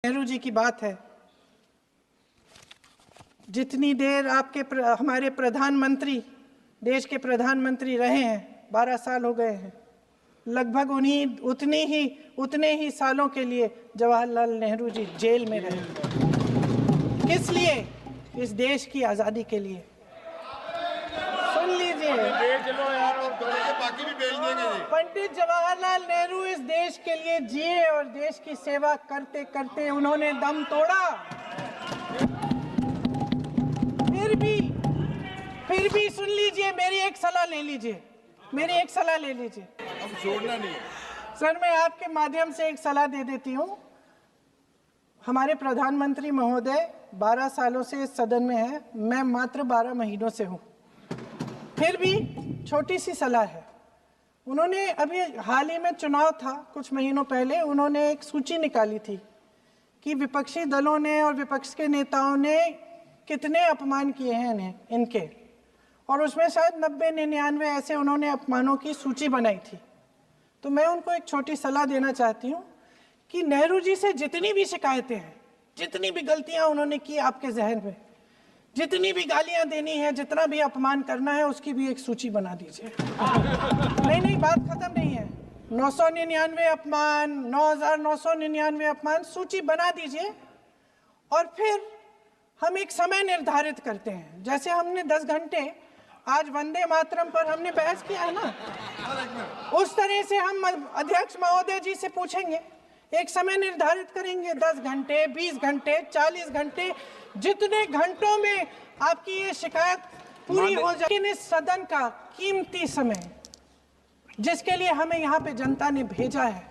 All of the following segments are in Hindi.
नेहरू जी की बात है। जितनी देर हमारे प्रधानमंत्री देश के प्रधानमंत्री रहे हैं, 12 साल हो गए हैं, लगभग उतने ही सालों के लिए जवाहरलाल नेहरू जी जेल में रहे। किस लिए? इस देश की आज़ादी के लिए। सुन लीजिए, बाकी भी भेज देंगे। पंडित जवाहरलाल नेहरू इस देश के लिए जिए और देश की सेवा करते करते उन्होंने दम तोड़ा। फिर भी सुन लीजिए, मेरी एक सलाह ले लीजिए। अब छोड़ना नहीं। सर, मैं आपके माध्यम से एक सलाह दे देती हूँ। हमारे प्रधानमंत्री महोदय 12 सालों से इस सदन में हैं, मैं मात्र 12 महीनों से हूँ। फिर भी छोटी सी सलाह है। उन्होंने अभी हाल ही में चुनाव था, कुछ महीनों पहले उन्होंने एक सूची निकाली थी कि विपक्षी दलों ने और विपक्ष के नेताओं ने कितने अपमान किए हैं इनके, और उसमें शायद 90-99 ऐसे उन्होंने अपमानों की सूची बनाई थी। तो मैं उनको एक छोटी सलाह देना चाहती हूँ कि नेहरू जी से जितनी भी शिकायतें हैं, जितनी भी गलतियाँ उन्होंने की आपके जहन में, जितनी भी गालियाँ देनी है, जितना भी अपमान करना है, उसकी भी एक सूची बना दीजिए। नहीं, बात खत्म नहीं है। 999 अपमान, 9,999 अपमान, सूची बना दीजिए। और फिर हम एक समय निर्धारित करते हैं। जैसे हमने 10 घंटे आज वंदे मातरम पर हमने बहस किया है ना, उस तरह से हम अध्यक्ष महोदय जी से पूछेंगे, एक समय निर्धारित करेंगे, 10 घंटे, 20 घंटे, 40 घंटे, जितने घंटों में आपकी ये शिकायत पूरी हो जाए। लेकिन इस सदन का कीमती समय, जिसके लिए हमें यहाँ पे जनता ने भेजा है,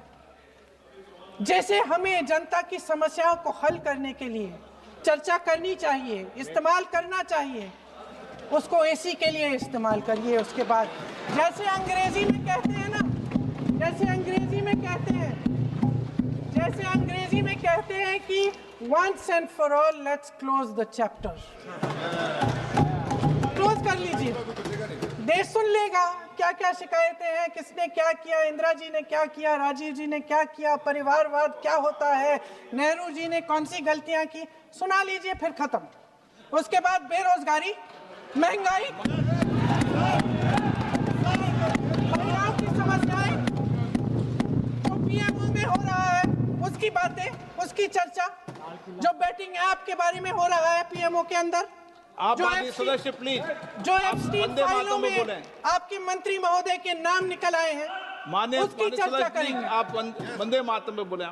जैसे हमें जनता की समस्याओं को हल करने के लिए चर्चा करनी चाहिए, इस्तेमाल करना चाहिए, उसको इसी के लिए इस्तेमाल करिए। उसके बाद जैसे अंग्रेजी में कहते हैं ना, जैसे अंग्रेजी में कहते हैं कि once and for all let's close the chapter। Close कर लीजिए, देश सुन लेगा क्या क्या शिकायतें हैं, किसने क्या किया, इंदिरा जी ने क्या किया, राजीव जी ने क्या किया, परिवारवाद क्या होता है, नेहरू जी ने कौन सी गलतियां की, सुना लीजिए, फिर खत्म। उसके बाद बेरोजगारी, महंगाई, महिलाओं की समस्याएं, जो पीएमओ में हो रहा है उसकी बातें, उसकी चर्चा, जो बैटिंग ऐप के बारे में हो रहा है पीएमओ के अंदर, जो एप्स्टीन फाइलों में आपके मंत्री महोदय के नाम निकल आए हैं, उसकी चर्चा करेंगे। आप वंदे मातरम में बोले,